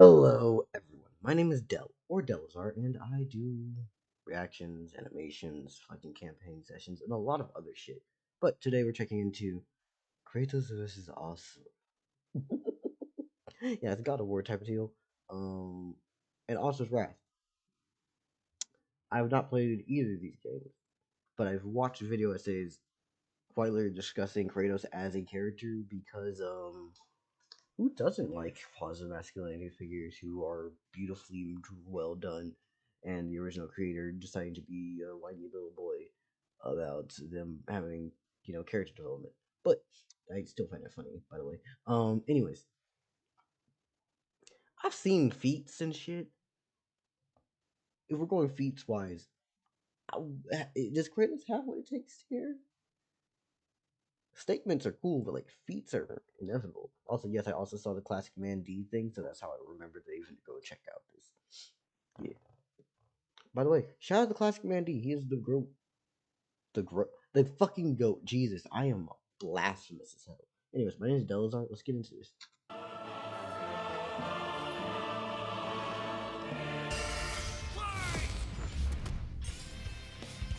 Hello, everyone. My name is Dellizar, and I do reactions, animations, fucking campaign sessions, and a lot of other shit. But today we're checking into Kratos versus Asura. Yeah, it's God of War type of deal. And Asura's Wrath. I have not played either of these games, but I've watched a video essays quite literally discussing Kratos as a character because who doesn't like positive masculinity figures who are beautifully well done, and the original creator deciding to be a whiny little boy about them having character development? But I still find it funny, by the way. Anyways, I've seen feats and shit. If we're going feats wise, does Kratos have what it takes here? Statements are cool, but like feats are inevitable. Also, yes, I also saw the classic Man D thing, so that's how I remembered to even go check out this. Yeah. By the way, shout out to classic Man D. He is the goat, the fucking goat. Jesus, I am blasphemous as hell. Anyways, my name is Dellizar. Let's get into this.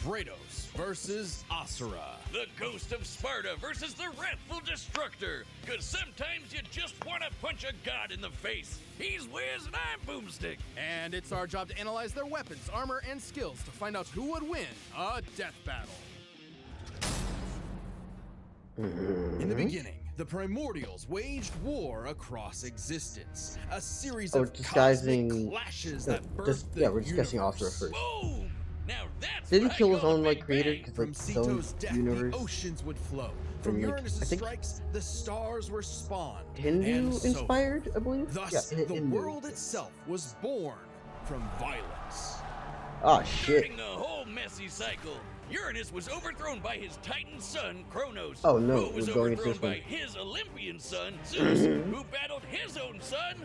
Kratos versus Asura. The Ghost of Sparta versus the Wrathful Destructor. Cause sometimes you just wanna punch a god in the face. He's Wiz and I'm Boomstick. And it's our job to analyze their weapons, armor, and skills to find out who would win a death battle. In the beginning, the Primordials waged war across existence. A series of cosmic clashes that birthed the we're discussing Asura first. Boom! Now that's Did he what I kill his call a own big like creator? bang. Because From like his own Sito's death, universe. the oceans would flow. From, From like, Uranus' I think strikes, the stars were spawned. Hindu and so inspired, I believe. Thus, Yeah, the Hindu. world itself was born from violence. Oh shit. Starting the whole messy cycle, Uranus was overthrown by his Titan son, Kronos. Oh, no, Who was we're going into overthrown this by one. his Olympian son, Zeus, who battled his own son,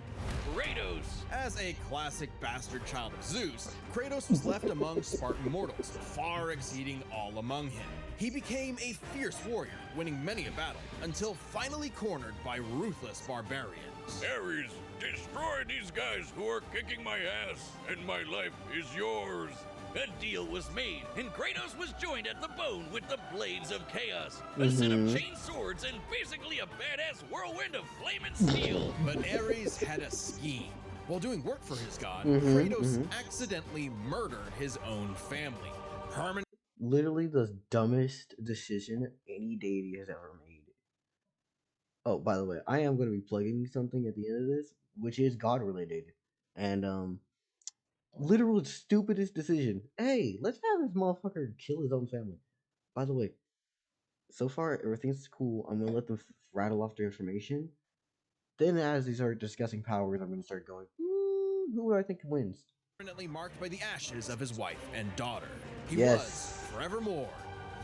Kratos. As a classic bastard child of Zeus, Kratos was left among Spartan mortals, far exceeding all among him. He became a fierce warrior, winning many a battle, until finally cornered by ruthless barbarians. Ares, destroy these guys who are kicking my ass, and my life is yours. A deal was made, and Kratos was joined at the bone with the Blades of Chaos, a set of chain swords and basically a badass whirlwind of flame and steel. But Ares had a scheme. While doing work for his god, Kratos accidentally murdered his own family. Literally the dumbest decision any deity has ever made. Oh, by the way, I am going to be plugging something at the end of this, which is God related, and literal stupidest decision. Hey, let's have this motherfucker kill his own family. By the way, so far everything's cool. I'm gonna let them rattle off their information. Then, as they start discussing powers, I'm gonna start going, who do I think wins? Permanently marked by the ashes of his wife and daughter. He Yes. was, forevermore,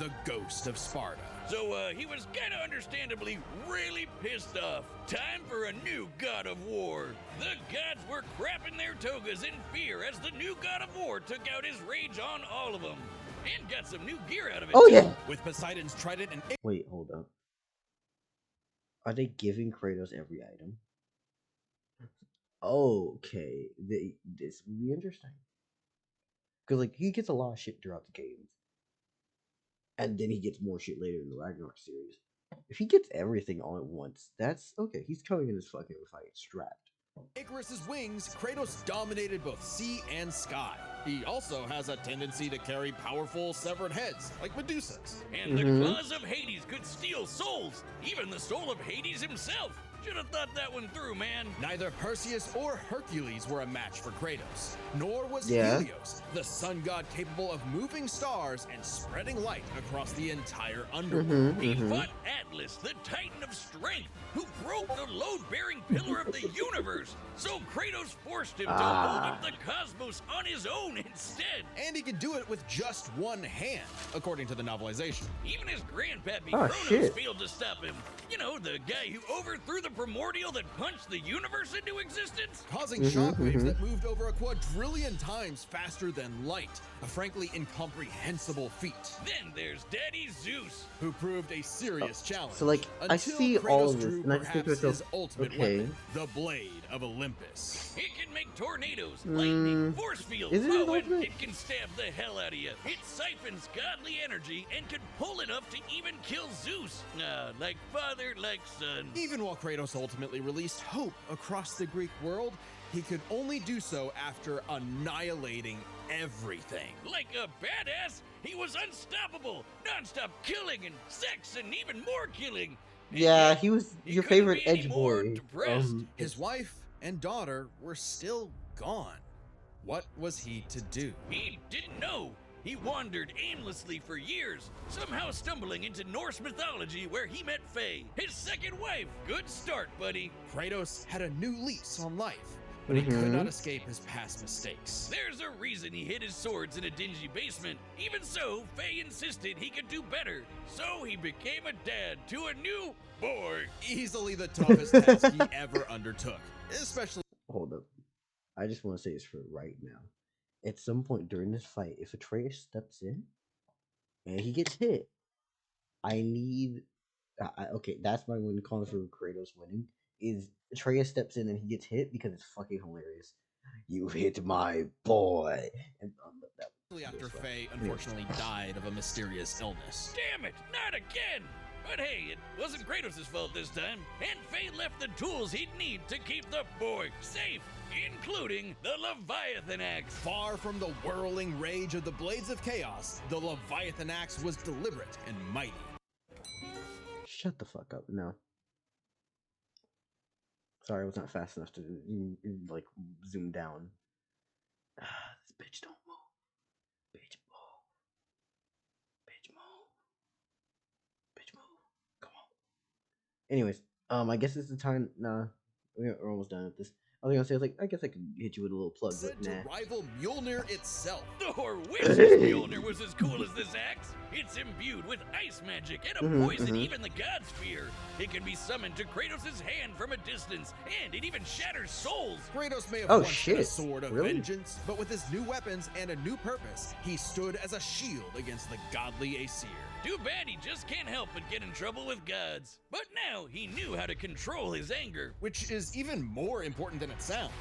the Ghost of Sparta. So, he was kinda understandably really pissed off. Time for a new god of war. The gods were crapping their togas in fear as the new god of war took out his rage on all of them. And got some new gear out of it. Oh too. yeah. With Poseidon's trident and Wait, hold up. Are they giving Kratos every item? Okay, this will be interesting. Because like he gets a lot of shit throughout the games, and then he gets more shit later in the Ragnarok series. If he gets everything all at once, that's okay. He's coming in this fucking fight strapped. Icarus's wings, Kratos dominated both sea and sky. He also has a tendency to carry powerful severed heads, like Medusa's. And the claws of Hades could steal souls, even the soul of Hades himself. Should have thought that one through, man. Neither Perseus or Hercules were a match for Kratos, nor was Yeah. Helios, the sun god capable of moving stars and spreading light across the entire underworld. He fought Atlas, the Titan of Strength, who broke the load-bearing pillar of the universe. So Kratos forced him to hold up the cosmos on his own bone instead. And he could do it with just one hand, according to the novelization. Even his grandpappy Oh, Kronos shit. failed to stop him. You know, the guy who overthrew the primordial that punched the universe into existence? Causing shockwaves that moved over a quadrillion times faster than light, a frankly incomprehensible feat. Then there's Daddy Zeus. Who proved a serious challenge. So, like, I until see Kratos all of this, drew and I just think to perhaps myself, his ultimate okay. weapon, the Blade of Olympus. It can make tornadoes, lightning, force fields, Is it and ultimate? it can stab the hell out of you. It siphons godly energy and can pull enough to even kill Zeus. Like father, like son. Even while Kratos ultimately released hope across the Greek world, he could only do so after annihilating everything. Like a badass, he was unstoppable, non-stop killing and sex and even more killing. And Yeah, yet, he was he your couldn't favorite be any edge more boy. depressed. His wife and daughter were still gone. What was he to do? He didn't know. He wandered aimlessly for years, somehow stumbling into Norse mythology where he met Faye, his second wife. Good start, buddy. Kratos had a new lease on life, but he could not escape his past mistakes. There's a reason he hid his swords in a dingy basement. Even so, Faye insisted he could do better. So he became a dad to a new boy. Easily the toughest task he ever undertook, especially. Hold up. I just want to say this for right now. At some point during this fight, if Atreus steps in and he gets hit, I need. Okay, that's my one calling for Kratos winning. Is Atreus steps in and he gets hit because it's fucking hilarious. You hit my boy. And After Faye unfortunately died of a mysterious illness. Damn it, not again! But hey, it wasn't Kratos' fault this time, and Faye left the tools he'd need to keep the boy safe, including the Leviathan Axe. Far from the whirling rage of the Blades of Chaos, the Leviathan Axe was deliberate and mighty. Shut the fuck up. No. Sorry, I was not fast enough to like zoom down. This bitch don't move. Bitch move. Bitch move. Bitch move. Come on. Anyways, I guess it's the time. Nah, we're almost done with this. I was gonna say, like, I guess I could hit you with a little plug, Said but nah. to rival Mjolnir itself. Thor wishes Mjolnir was as cool as this axe. It's imbued with ice magic and a poison even the gods fear. It can be summoned to Kratos' hand from a distance, and it even shatters souls. Kratos may have Oh, once been a shit. sword of Really? vengeance, but with his new weapons and a new purpose, he stood as a shield against the godly Aesir. Too bad he just can't help but get in trouble with gods. But now he knew how to control his anger. Which is even more important than it sounds.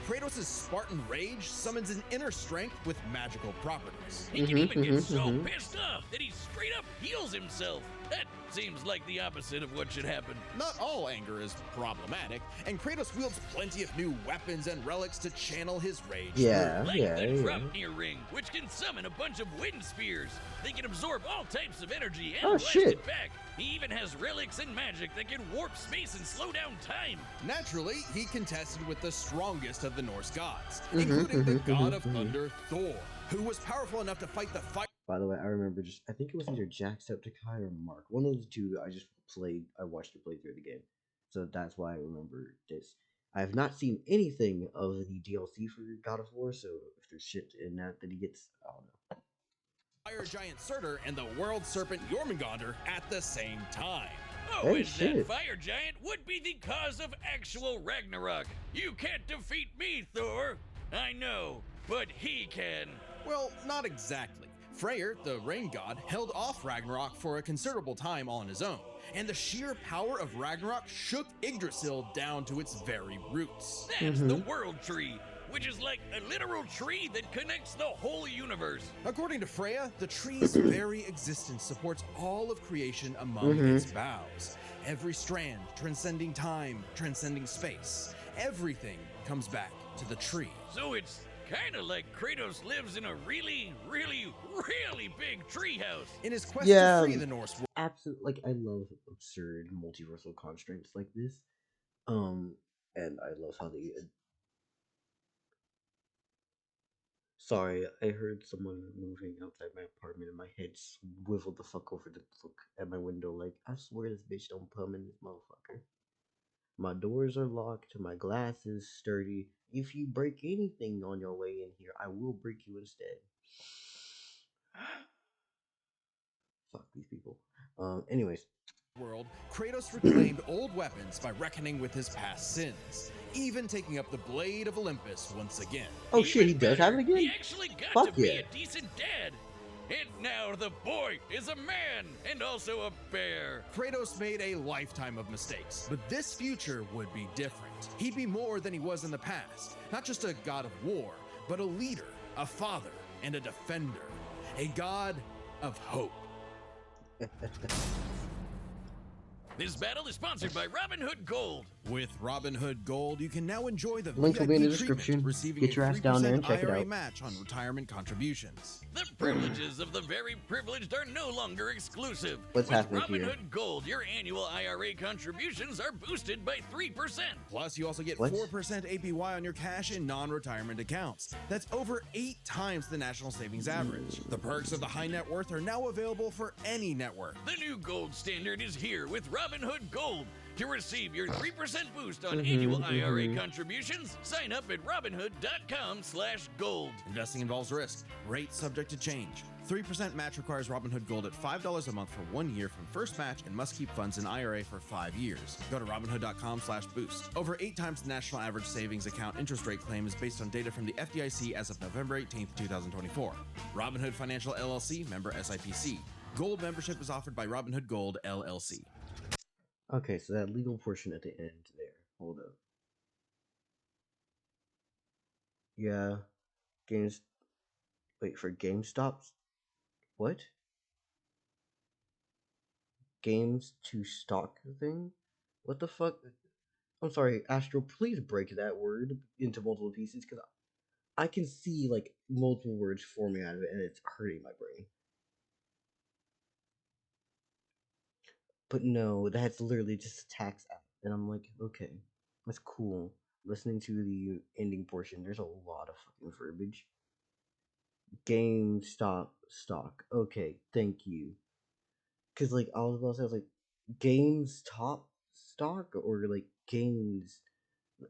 Kratos' Spartan rage summons an inner strength with magical properties. He can even get so pissed off that he straight up heals himself. That seems like the opposite of what should happen. Not all anger is problematic, and Kratos wields plenty of new weapons and relics to channel his rage. Yeah, Like yeah, the yeah. Draupnir ring, which can summon a bunch of wind spears. They can absorb all types of energy and Oh, blast shit. it back. He even has relics and magic that can warp space and slow down time. Naturally, he contested with the strongest of the Norse gods, including the god of thunder, Thor, who was powerful enough to fight the fire. By the way, I remember I think it was either Jacksepticeye or Mark. One of the two I watched you play through the game. So that's why I remember this. I have not seen anything of the DLC for God of War, so if there's shit in that he gets, I don't know. Fire giant Surtur and the world serpent Jormungandr at the same time. Oh, Hey, and shit. that fire giant would be the cause of actual Ragnarok. You can't defeat me, Thor. I know, but he can. Well, not exactly. Freyr, the rain god, held off Ragnarok for a considerable time on his own, and the sheer power of Ragnarok shook Yggdrasil down to its very roots. That's the world tree, which is like a literal tree that connects the whole universe. According to Freya, the tree's very existence supports all of creation among its boughs. Every strand transcending time, transcending space. Everything comes back to the tree. So it's kind of like Kratos lives in a really, really, really big treehouse. In his quest Yeah, to free the Norse world, Absolutely, like I love absurd multiversal constraints like this. And I love how they. Sorry, I heard someone moving outside my apartment, and my head swiveled the fuck over to look at my window. Like, I swear this bitch don't come in this motherfucker. My doors are locked, my glass is sturdy. If you break anything on your way in here, I will break you instead. Fuck these people. Anyways. World, Kratos reclaimed old weapons by reckoning with his past sins, even taking up the Blade of Olympus once again. Oh shit, he does have it again? He actually got Fuck to be yeah. a decent dad. And now the boy is a man and also a bear. Kratos made a lifetime of mistakes, but this future would be different. He'd be more than he was in the past. Not just a god of war, but a leader, a father, and a defender. A god of hope. This battle is sponsored by Robin Hood Gold. With Robin Hood Gold, you can now enjoy the Link will be in the VIP treatment, description. receiving Get your a ass down there and 3% check it IRA out. match on retirement contributions. The privileges of the very privileged are no longer exclusive. What's With happening Robin here? Hood Gold, your annual IRA contributions are boosted by 3%. Plus, you also get What? 4% APY on your cash in non-retirement accounts. That's over 8 times the national savings average. The perks of the high net worth are now available for any network. The new gold standard is here with Robin Hood Gold. To receive your 3% boost on annual IRA contributions, sign up at robinhood.com/gold. Investing involves risk. Rates subject to change. 3% match requires Robinhood Gold at $5 a month for 1 year from first match and must keep funds in IRA for 5 years. Go to robinhood.com/boost. Over 8 times the national average savings account interest rate claim is based on data from the FDIC as of November 18th, 2024. Robinhood Financial LLC, member SIPC. Gold membership is offered by Robinhood Gold LLC. Okay, so that legal portion at the end there. Hold up. Yeah. Games. Wait, for GameStop's? What? Games to stock thing? What the fuck? I'm sorry, Astro, please break that word into multiple pieces because I can see like multiple words forming out of it and it's hurting my brain. But no, that's literally just a tax app. And I'm like, okay, that's cool. Listening to the ending portion, there's a lot of fucking verbiage. GameStop stock. Okay, thank you. Because, like, I was about to say, I was like, GameStop stock? Or, like, games.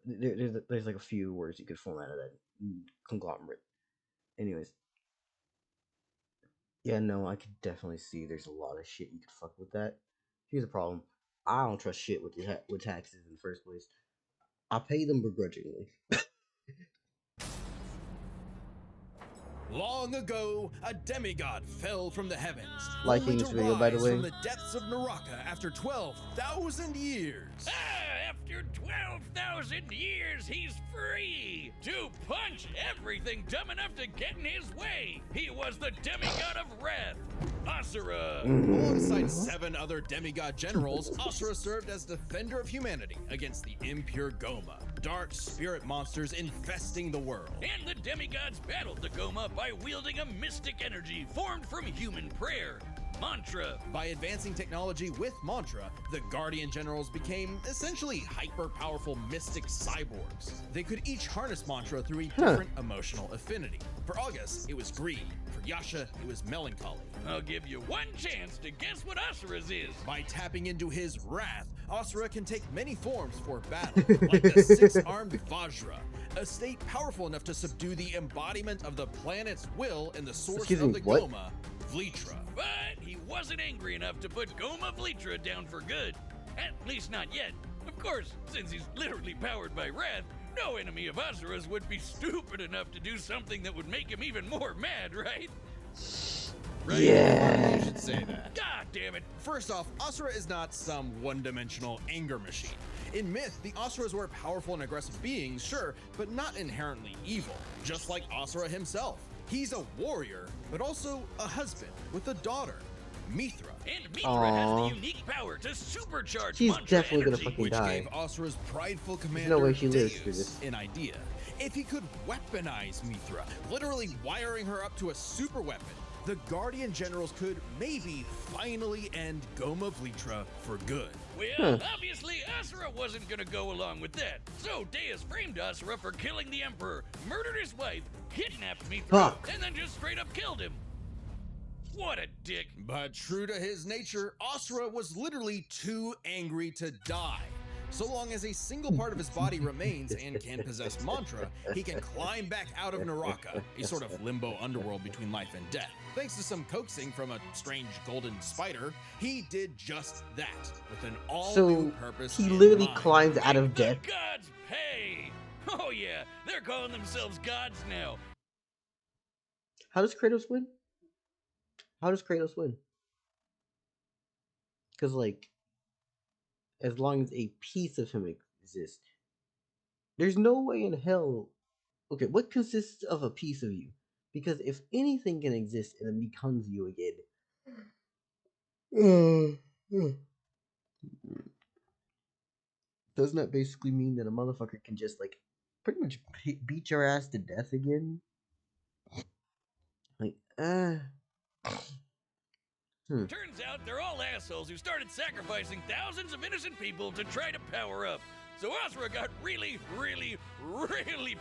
There's like, a few words you could form out of that conglomerate. Anyways. Yeah, no, I could definitely see there's a lot of shit you could fuck with that. Here's the problem. I don't trust shit with taxes in the first place. I pay them begrudgingly. Long ago, a demigod fell from the heavens, Liking only this to video, by the rise way. from the depths of Naraka after 12,000 years. After 12,000 years, he's free to punch everything dumb enough to get in his way. He was the demigod of wrath, Asura. Alongside 7 other demigod generals, Asura served as defender of humanity against the impure Goma, dark spirit monsters infesting the world. And the demigods battled the Goma by wielding a mystic energy formed from human prayer, mantra. By advancing technology with mantra, the Guardian Generals became essentially hyper-powerful mystic cyborgs. They could each harness mantra through a different emotional affinity. For August, it was greed. For Yasha, it was melancholy. I'll give you one chance to guess what Asura's is. By tapping into his wrath, Asura can take many forms for battle, like the 6-armed Vajra, a state powerful enough to subdue the embodiment of the planet's will and the source Excuse of me, the what? Goma, Vlitra. But he wasn't angry enough to put Goma Vlitra down for good. At least not yet. Of course, since he's literally powered by wrath, no enemy of Asura's would be stupid enough to do something that would make him even more mad, right? Right? Yeah. You should say that. God damn it. First off, Asura is not some one-dimensional anger machine. In myth, the Asuras were powerful and aggressive beings, sure, but not inherently evil, just like Asura himself. He's a warrior, but also a husband with a daughter, Mithra. And Mithra has the unique power to supercharge She's mantra definitely gonna energy. fucking Which die. gave Asura's prideful commander no way she lives through Deus this. an idea. If he could weaponize Mithra, literally wiring her up to a super weapon, the Guardian Generals could maybe finally end Goma Vlitra for good. Well, obviously Asura wasn't gonna go along with that. So Deus framed Asura for killing the Emperor, murdered his wife, kidnapped Mithra, Fuck. and then just straight up killed him. What a dick. But true to his nature, Asura was literally too angry to die. So long as a single part of his body remains and can possess mantra, he can climb back out of Naraka, a sort of limbo underworld between life and death. Thanks to some coaxing from a strange golden spider, he did just that, with an all-new purpose. He literally in mind. climbs out of death. The gods pay! Oh yeah, they're calling themselves gods now. How does Kratos win? How does Kratos win? Because, like, as long as a piece of him exists, there's no way in hell. Okay, what consists of a piece of you? Because if anything can exist and it becomes you again, doesn't that basically mean that a motherfucker can just, like, pretty much beat your ass to death again? Like, Turns out they're all assholes who started sacrificing thousands of innocent people to try to power up. So Asura got really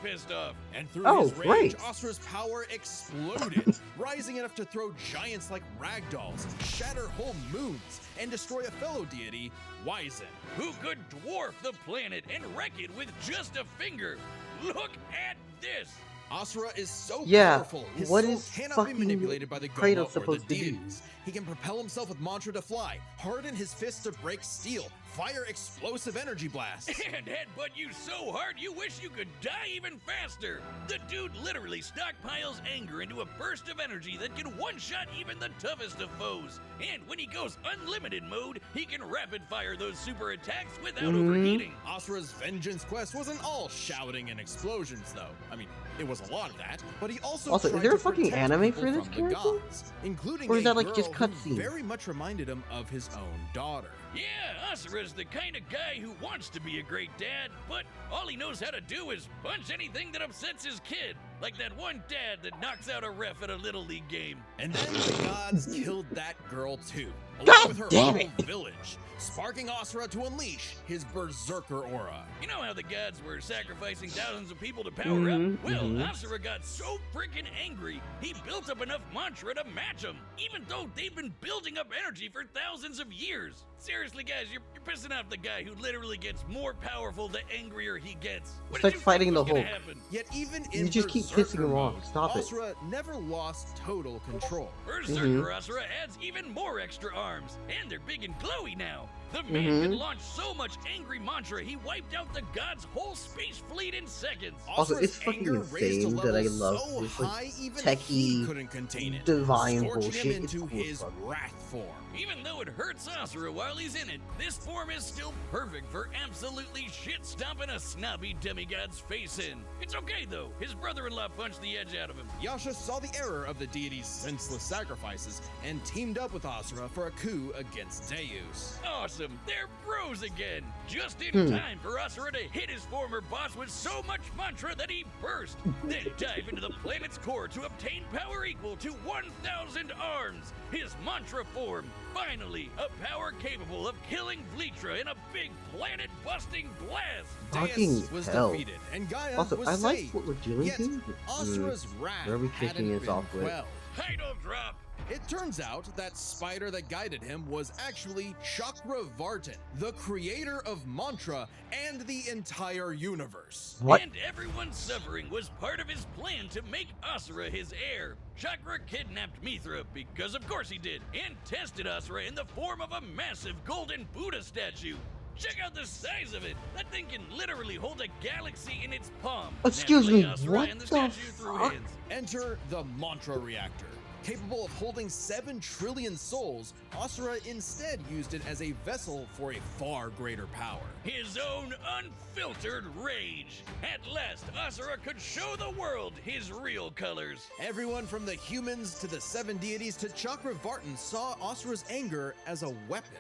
pissed off. And through his rage, Asura's power exploded, rising enough to throw giants like ragdolls, shatter whole moons, and destroy a fellow deity, Wyzen, who could dwarf the planet and wreck it with just a finger. Look at this! Asura is so Yeah, powerful, his what soul is cannot be fucking manipulated by the Kratos Goma or the supposed to do? deities. He can propel himself with mantra to fly, harden his fists to break steel, fire explosive energy blasts, and headbutt you so hard you wish you could die even faster. The dude literally stockpiles anger into a burst of energy that can one-shot even the toughest of foes. And when he goes unlimited mode, he can rapid-fire those super attacks without overheating. Asura's vengeance quest wasn't all shouting and explosions, though. I mean, it was a lot of that, but he also is tried there to a fucking protect anime people for this from the character? gods, including Or is a that, like, girl just who cutscenes? very much reminded him of his own daughter. Yeah, Asura's the kind of guy who wants to be a great dad, but all he knows how to do is punch anything that upsets his kid. Like that one dad that knocks out a ref at a Little League game. And then the gods killed that girl too, along God with her damn whole it. village, sparking Asura to unleash his berserker aura. You know how the gods were sacrificing thousands of people to power up? Well, Asura got so freaking angry, he built up enough mantra to match them, even though they've been building up energy for thousands of years. Seriously, guys, you're pissing off the guy who literally gets more powerful the angrier he gets. What It's did like you fighting think the was gonna Hulk. happen? Yet even in You just keep berserker pissing him off. mode, Stop it. Asura never lost total control. Berserker Asura adds even more extra arms, and they're big and glowy now. The man can launch so much angry mantra, he wiped out the god's whole space fleet in seconds. Also, Asura's it's fucking anger raised to insane that I levels love so this, like, high even techie, he couldn't contain it, divine scorching bullshit. him It's into cool as his fuck. wrath form. Even though it hurts Asura while he's in it, this form is still perfect for absolutely shit-stomping a snobby demigod's face in. It's okay though, his brother-in-law punched the edge out of him. Yasha saw the error of the deity's senseless sacrifices and teamed up with Asura for a coup against Deus. Awesome, they're bros again. Just in time for Asura to hit his former boss with so much mantra that he burst. Then dive into the planet's core to obtain power equal to 1,000 arms. His mantra form. Finally, a power capable of killing Vlitra in a big planet-busting blast. Fucking Deus was hell. defeated, and Gaia Also, was I like saved. what we're doing Yet, here. Asura's wrath Where are we kicking hadn't this been off with? quelled. Title drop. It turns out that spider that guided him was actually Chakravartin, the creator of mantra and the entire universe. What? And everyone's suffering was part of his plan to make Asura his heir. Chakra kidnapped Mithra, because of course he did, and tested Asura in the form of a massive golden Buddha statue. Check out the size of it. That thing can literally hold a galaxy in its palm. Excuse Naturally, me, Asura what and the the statue through fuck? hands. Enter the mantra reactor. Capable of holding 7 trillion souls, Asura instead used it as a vessel for a far greater power. His own unfiltered rage. At last, Asura could show the world his real colors. Everyone from the humans to the 7 deities to Chakravartin saw Asura's anger as a weapon,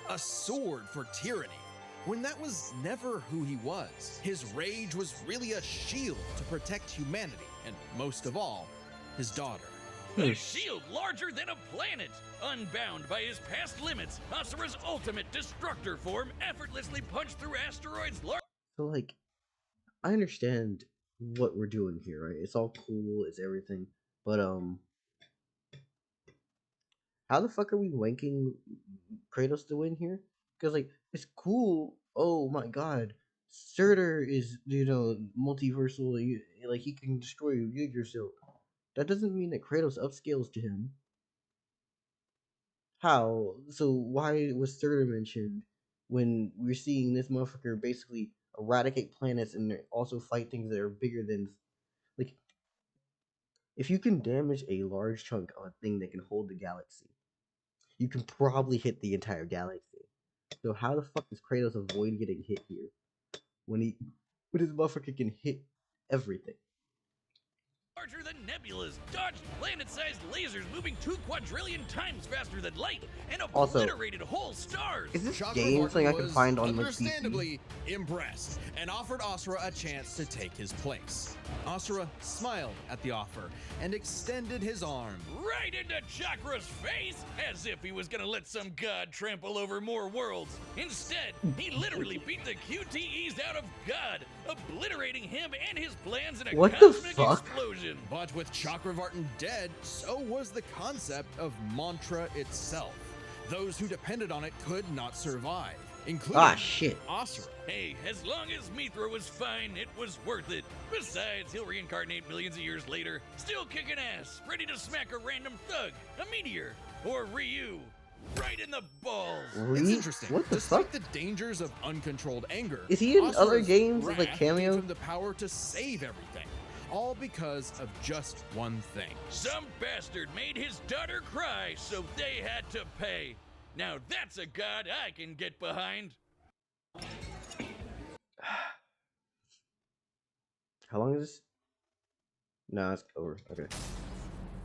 a sword for tyranny, when that was never who he was. His rage was really a shield to protect humanity, and most of all, his daughter. A shield larger than a planet. Unbound by his past limits, Asura's ultimate destructor form effortlessly punched through asteroids So, like, I understand what we're doing here, right? It's all cool, it's everything, but how the fuck are we wanking Kratos to win here? Because, like, it's cool. oh my god, Surtur is, multiversal, like he can destroy you, yourself. That doesn't mean that Kratos upscales to him. How? So why was Surtur mentioned when we're seeing this motherfucker basically eradicate planets and also fight things that are bigger than, like, if you can damage a large chunk of a thing that can hold the galaxy, you can probably hit the entire galaxy. So how the fuck does Kratos avoid getting hit here when his motherfucker can hit everything? Larger than nebulas, dodged planet-sized lasers moving 2 quadrillion times faster than light, and obliterated whole stars. Is this Chakra game something I Martin can was find on like understandably impressed and offered Asura a chance to take his place. Asura smiled at the offer and extended his arm. Right into Chakra's face, as if he was gonna let some god trample over more worlds. Instead, he literally beat the QTEs out of God, obliterating him and his plans in a cosmic explosion. But with Chakra Martin dead, so was the concept of mantra itself. Those who depended on it could not survive, including Asura. Hey, as long as Mithra was fine, it was worth it. Besides, he'll reincarnate millions of years later, still kicking ass, ready to smack a random thug, a meteor, or Ryu, right in the balls. It's interesting. What the Despite fuck? the dangers of uncontrolled anger, Is he in Asura's other games with like wrath cameo? gave him the power to save everything, all because of just one thing. Some bastard made his daughter cry, so they had to pay. Now that's a god I can get behind. How long is this? Nah, it's over. Okay.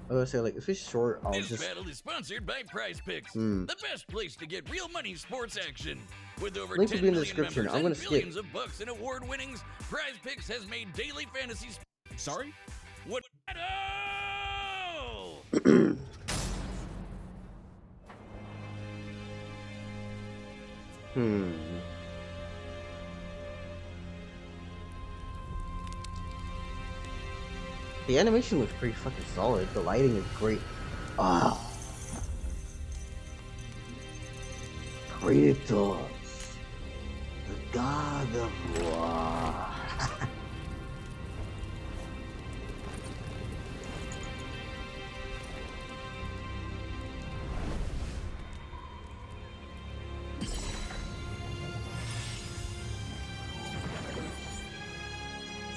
I was gonna say, like, if it's short, I'll This just. battle is sponsored by Prize Picks, the best place to get real money sports action. With over Link will 10 be in the million description. members I'm gonna and skip. billions of bucks in award winnings, Prize Picks has made daily fantasy. Sorry? What? Oh! The animation looks pretty fucking solid. The lighting is great. Ah. Kratos, the god of war.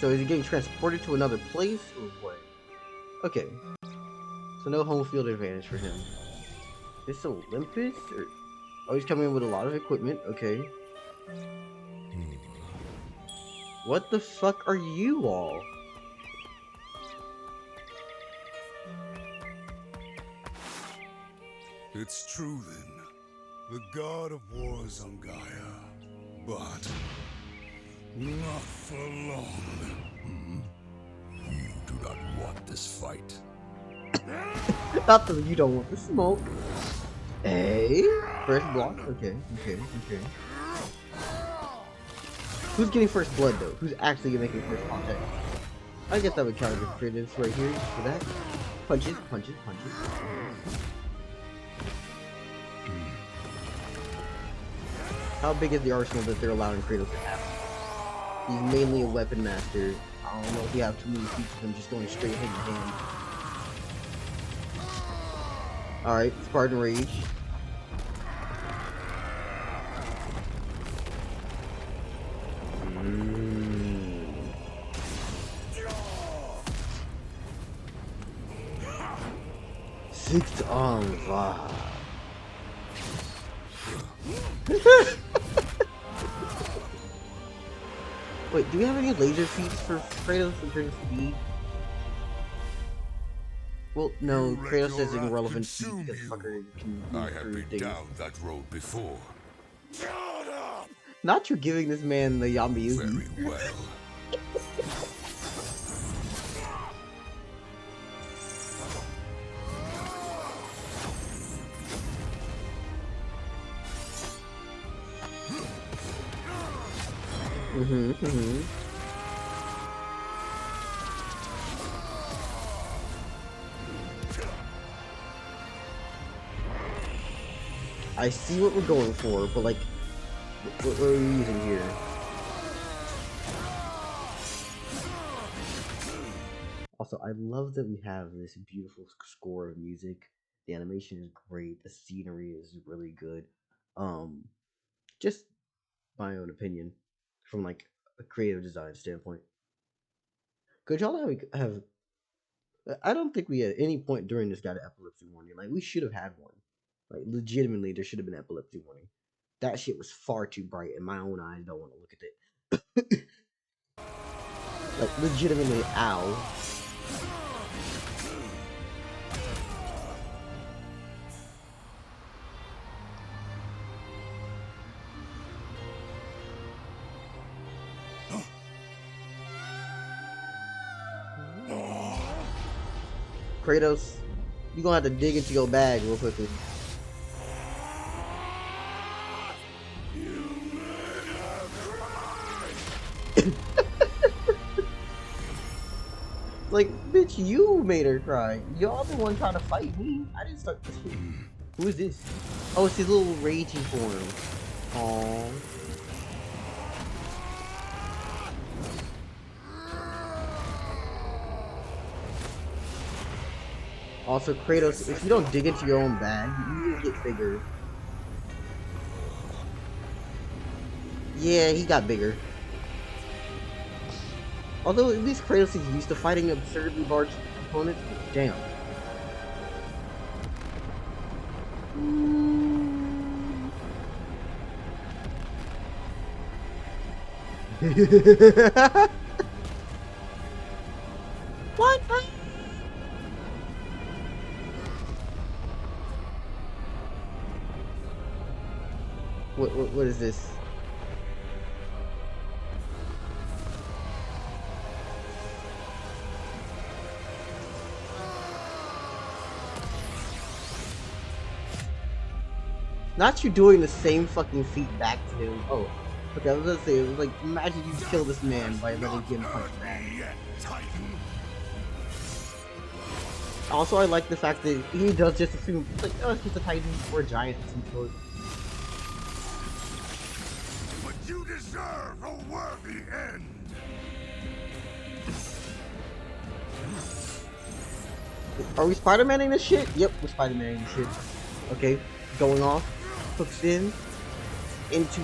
So is he getting transported to another place or what? Okay. So no home field advantage for him. This Olympus? Or... Oh, he's coming in with a lot of equipment. Okay. What the fuck are you all? It's true then. The god of war is on Gaia. But not for long. You do not want this fight. Not that you don't want the smoke. Hey, first block. Okay. Who's getting first blood though? Who's actually making first contact? I guess that would count as Kratos right here for that. Punches. How big is the arsenal that they're allowing Kratos to have? He's mainly a weapon master. I don't know if you have too many feats of him just going straight hand to hand. Alright, Spartan Rage. Sixth arm, wow. Wait, do we have any laser feats for Kratos in terms of speed? Well, no, Kratos is irrelevant feat because fucker can I have through been things. down that road before. Not you giving this man the Yami. Very well. I see what we're going for, but like, What are we using here? Also, I love that we have this beautiful score of music. The animation is great. The scenery is really good. Just my own opinion from like a creative design standpoint. Could y'all have? I don't think we at any point during this got an epilepsy warning. Like we should have had one. Like legitimately, there should have been an epilepsy warning. That shit was far too bright, and my own eyes don't want to look at it. Like legitimately, ow. Kratos, you gonna have to dig into your bag real quickly. Like, bitch, you made her cry. Y'all the one trying to fight me. I didn't start this shit. Who is this? Oh, it's his little raging form. Aww. Also, Kratos, if you don't dig into your own bag, you will get bigger. Yeah, he got bigger. Although at least Kratos is used to fighting absurdly large opponents, damn. What? What is this? Not you doing the same fucking feat back to him. Oh, okay, I was gonna say, it was like, imagine you kill this man by letting him punch back. Also, I like the fact that he does just assume, it's like, oh, it's just a Titan or a giant of some sort. But you deserve a worthy end. Are we Spider-Manning this shit? Yep, we're Spider-Manning this shit. Okay, going off, hooks in, into,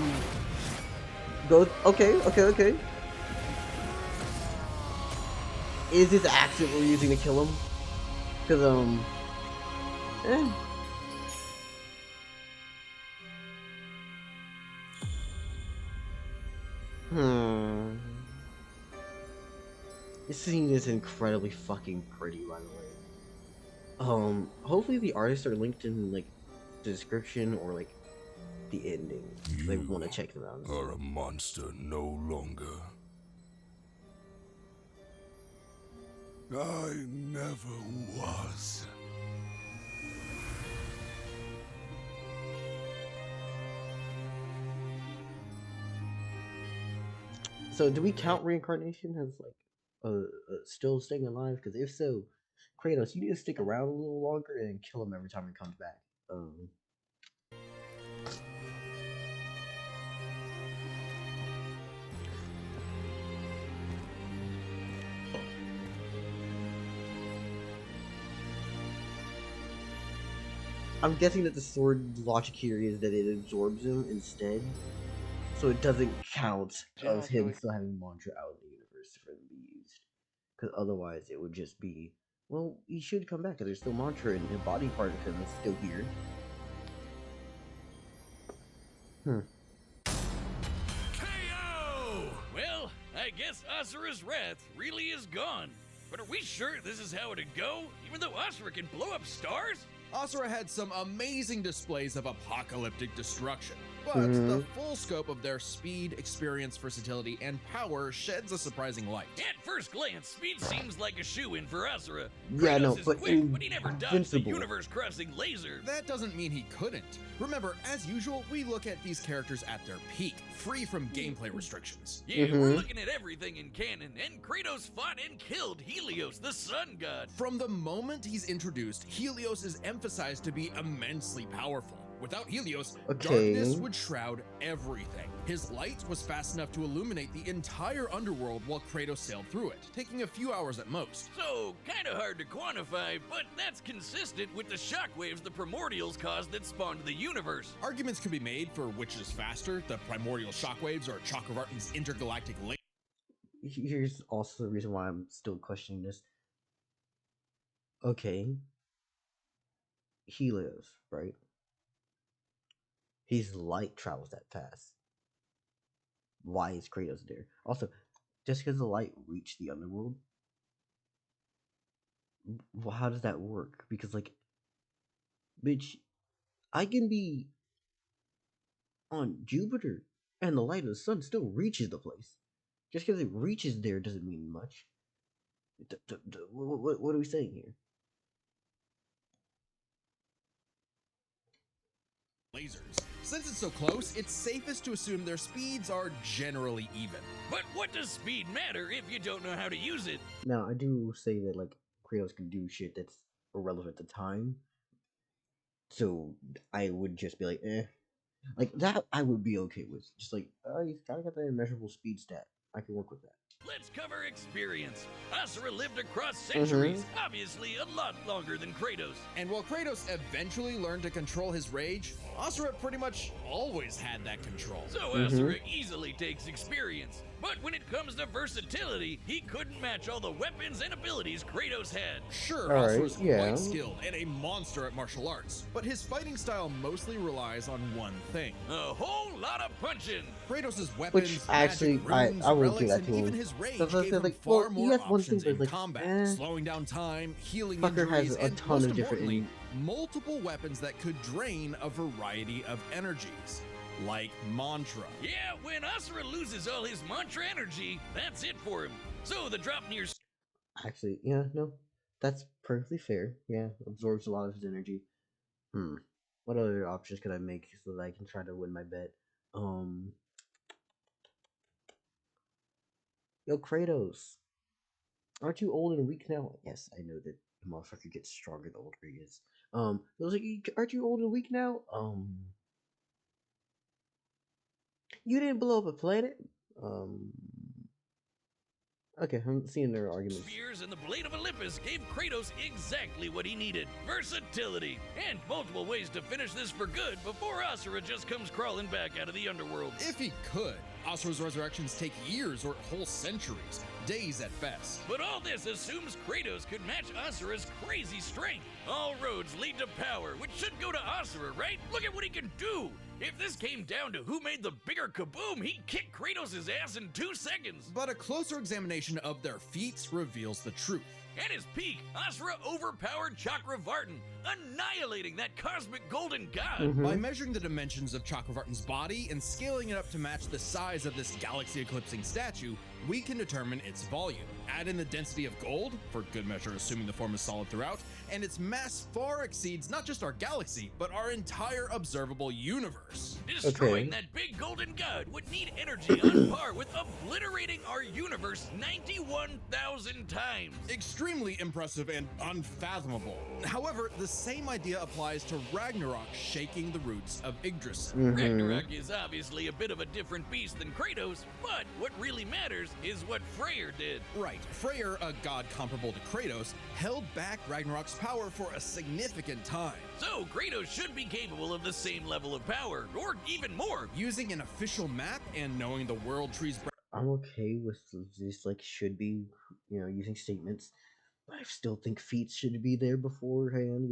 goes, okay. Is this accent we're using to kill him? Cause, This scene is incredibly fucking pretty, by the way. Hopefully the artists are linked in, like, the description or, like, the ending. I want to check them out. You are a monster no longer. I never was. So, do we count reincarnation as, like, still staying alive? Because if so, Kratos, you need to stick around a little longer and kill him every time he comes back. I'm guessing that the sword logic here is that it absorbs him instead, so it doesn't count of him still having mantra out in the universe for him to be used. Because otherwise, it would just be, well, he should come back because there's still mantra and the body part of him is still here. KO! Well, I guess Asura's wrath really is gone. But are we sure this is how it'd go? Even though Asura can blow up stars? Asura had some amazing displays of apocalyptic destruction, but the full scope of their speed, experience, versatility, and power sheds a surprising light. At first glance, speed seems like a shoo-in for Asura. Yeah, Kratos no, is but quick, but he never dodged the invincible. universe-crossing laser. That doesn't mean he couldn't. Remember, as usual, we look at these characters at their peak, free from gameplay restrictions. Yeah, we're looking at everything in canon, and Kratos fought and killed Helios, the sun god. From the moment he's introduced, Helios is emphasized to be immensely powerful. Without Helios, Okay. darkness would shroud everything. His light was fast enough to illuminate the entire underworld while Kratos sailed through it, taking a few hours at most. So, kinda hard to quantify, but that's consistent with the shockwaves the primordials caused that spawned the universe. Arguments could be made for which is faster, the primordial shockwaves or Chakravartin's intergalactic laser. Here's also the reason why I'm still questioning this. Okay. Helios, right? His light travels that fast. Why is Kratos there? Also, just because the light reached the underworld, how does that work? Because, like, bitch, I can be on Jupiter and the light of the sun still reaches the place. Just because it reaches there doesn't mean much. What are we saying here? Lasers. Since it's so close, it's safest to assume their speeds are generally even. But what does speed matter if you don't know how to use it? Now, I do say that, like, Kratos can do shit that's irrelevant to time. So, I would just be like, eh. Like, that I would be okay with. Just like, oh, he's kind of got that immeasurable speed stat. I can work with that. Let's cover experience. Asura lived across centuries, obviously a lot longer than Kratos. And while Kratos eventually learned to control his rage, Asura pretty much always had that control. So Asura easily takes experience. But when it comes to versatility, he couldn't match all the weapons and abilities Kratos had. Sure, All right, Asura's yeah. quite skilled and a monster at martial arts, but his fighting style mostly relies on one thing. A whole lot of punching. Kratos' weapons, Which, actually, magic runes, I wouldn't do relics, that and to even him. his rage So I gave feel him like, far well, he more has one options thing in that's like, combat, slowing down time, healing Fucker injuries, has a and ton most of different importantly, multiple weapons that could drain a variety of energies, like mantra. Yeah, when Asura loses all his mantra energy, that's it for him. So the drop near Actually, yeah, no. That's perfectly fair. Yeah, absorbs a lot of his energy. What other options could I make so that I can try to win my bet? Yo, Kratos. Aren't you old and weak now? Yes, I know that the motherfucker gets stronger the older he is. It was like, aren't you old and weak now? You didn't blow up a planet? Okay, I'm seeing their arguments. Spears and the Blade of Olympus gave Kratos exactly what he needed. Versatility. And multiple ways to finish this for good before Asura just comes crawling back out of the underworld. If he could, Asura's resurrections take years or whole centuries, days at best. But all this assumes Kratos could match Asura's crazy strength. All roads lead to power, which should go to Asura, right? Look at what he can do! If this came down to who made the bigger kaboom, he'd kick Kratos' ass in 2 seconds. But a closer examination of their feats reveals the truth. At his peak, Asura overpowered Chakravartin, annihilating that cosmic golden god. By measuring the dimensions of Chakravartin's body and scaling it up to match the size of this galaxy-eclipsing statue, we can determine its volume. Add in the density of gold, for good measure assuming the form is solid throughout, and its mass far exceeds not just our galaxy, but our entire observable universe. Destroying that big golden god would need energy on par with obliterating our universe 91,000 times. Extremely impressive and unfathomable. However, the same idea applies to Ragnarok shaking the roots of Yggdrasil. Ragnarok is obviously a bit of a different beast than Kratos, but what really matters is what Freyr did. Right, Freyr, a god comparable to Kratos, held back Ragnarok's power for a significant time. So Kratos should be capable of the same level of power, or even more. Using an official map and knowing the world tree's I'm okay with this, like, should be, using statements. But I still think feats should be there beforehand,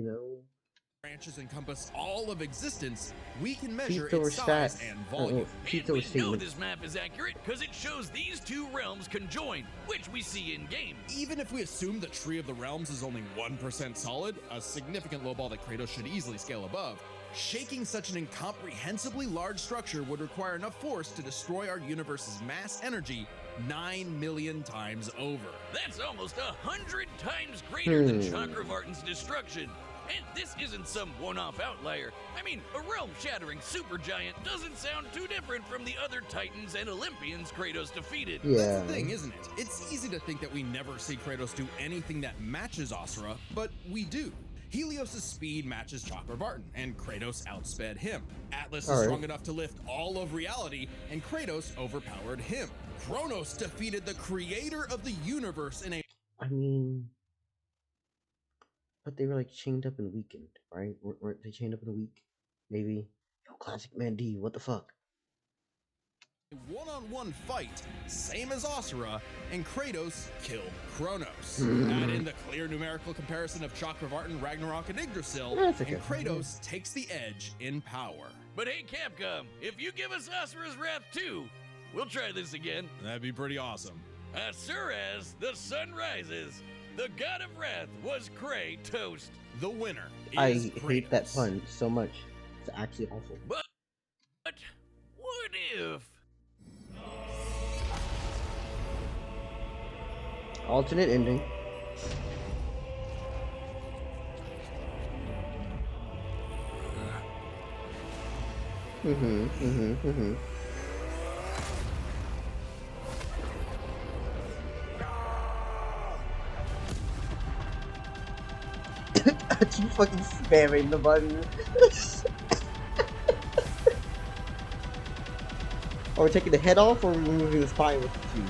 branches encompass all of existence, we can measure Feats over its size stats. and volume. Feats And over we know statements. this map is accurate because it shows these two realms conjoined, which we see in game. Even if we assume the Tree of the Realms is only 1% solid, a significant low ball that Kratos should easily scale above, shaking such an incomprehensibly large structure would require enough force to destroy our universe's mass energy 9 million times over. That's almost 100 times greater than Chakravartin's destruction. And this isn't some one-off outlier. I mean, a realm-shattering supergiant doesn't sound too different from the other Titans and Olympians Kratos defeated. Yeah. That's the thing, isn't it? It's easy to think that we never see Kratos do anything that matches Asura, but we do. Helios' speed matches Chakravartin, and Kratos outsped him. Atlas is Alright. strong enough to lift all of reality, and Kratos overpowered him. Kronos defeated the creator of the universe in a... I mean, but they were like chained up and weakened, right? Weren't they chained up in a week? Maybe. Yo, classic man D, what the fuck? one-on-one fight, same as Asura, and Kratos killed Kronos. Add in the clear numerical comparison of Chakravartin, Ragnarok, and Yggdrasil, That's okay. and Kratos takes the edge in power. But hey, Capcom, if you give us Asura's Wrath 2, we'll try this again. That'd be pretty awesome. Asura's The Sun Rises. The god of wrath was Kratos. The winner is I Kratos. hate that pun so much. It's actually awful. But what if? Alternate ending. I keep fucking spamming the button. Are we taking the head off or are we removing the spine with the tube?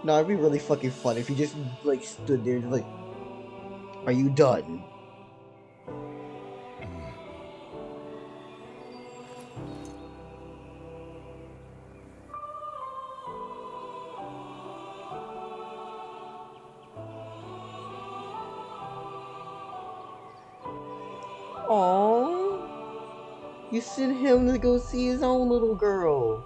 No, it'd be really fucking fun if you just like stood there just like, are you done? Aww, you sent him to go see his own little girl.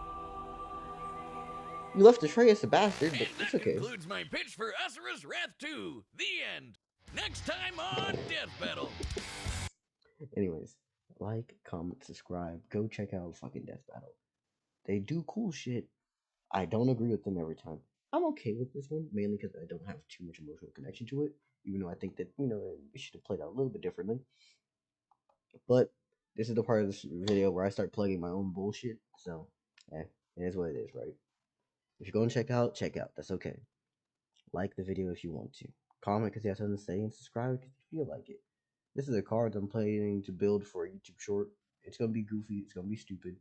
You left Atreus a bastard, but And it's that okay. concludes my pitch for Asura's Wrath 2. The end. Next time on Death Battle. Anyways, like, comment, subscribe, go check out fucking Death Battle. They do cool shit. I don't agree with them every time. I'm okay with this one, mainly because I don't have too much emotional connection to it, even though I think that, it should have played out a little bit differently. But this is the part of this video where I start plugging my own bullshit, so, it is what it is, right? If you're going to check out, that's okay. Like the video if you want to. Comment because you have something to say, and subscribe because you feel like it. This is a card I'm planning to build for a YouTube short. It's going to be goofy, it's going to be stupid,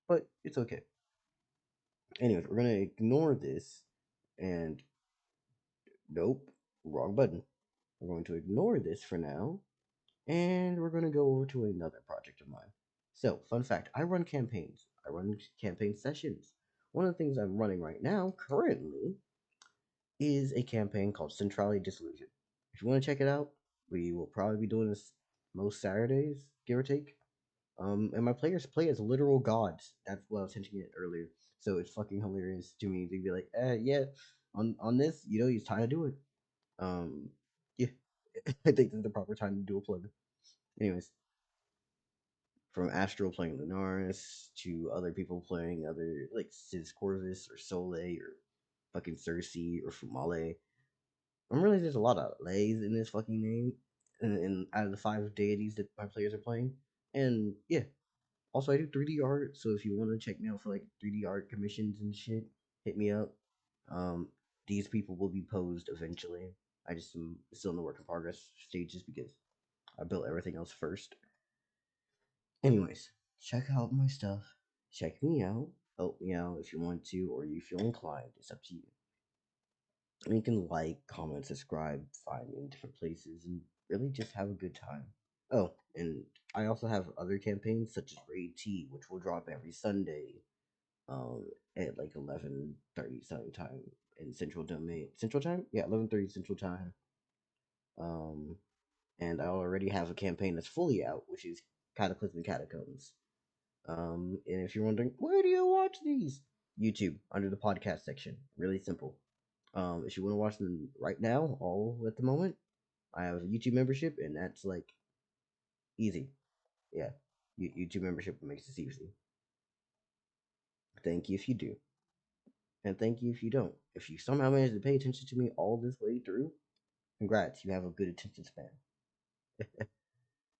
but it's okay. Anyways, we're going to ignore this, and nope, wrong button. We're going to ignore this for now, and we're going to go over to another project of mine. So, fun fact, I run campaigns. I run campaign sessions. One of the things I'm running right now, currently, is a campaign called Centrality Disillusion. If you want to check it out, we will probably be doing this most Saturdays, give or take. And my players play as literal gods. That's what I was hinting at earlier. So it's fucking hilarious to me to be like, yeah, on this, it's time to do it. Yeah, I think this is the proper time to do a plug. Anyways, from Astro playing Lunaris to other people playing other like Sis Corvus or Soleil or fucking Cersei or Fumale. I'm realizing there's a lot of lays in this fucking name, and out of the 5 deities that my players are playing, and yeah. Also, I do 3D art, so if you want to check me out for like 3D art commissions and shit, hit me up. These people will be posed eventually. I just am still in the work in progress stages because I built everything else first. Anyways, check out my stuff. Check me out. Help me out if you want to, or you feel inclined. It's up to you. And you can like, comment, subscribe, find me in different places, and really just have a good time. Oh, and I also have other campaigns such as Raid T, which will drop every Sunday, at like 11:30 Southern Time in Central Domain. Central Time? Yeah, 11:30 Central Time. And I already have a campaign that's fully out, which is Cataclysmic Catacombs. And if you're wondering, where do you watch these? YouTube, under the podcast section. Really simple. If you want to watch them right now, all at the moment, I have a YouTube membership, and that's like easy. Yeah, YouTube membership makes this easy. Thank you if you do, and thank you if you don't. If you somehow manage to pay attention to me all this way through, congrats, you have a good attention span.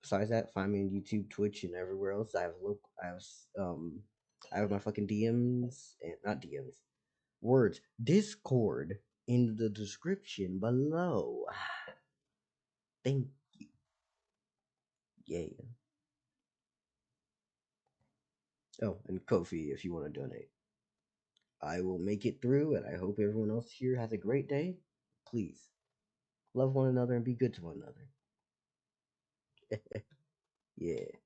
Besides that, find me on YouTube, Twitch, and everywhere else. I have my fucking DMs and not DMs, words, Discord in the description below. Thank you. Yeah. Oh, and Kofi if you want to donate. I will make it through, and I hope everyone else here has a great day. Please, love one another and be good to one another. Yeah.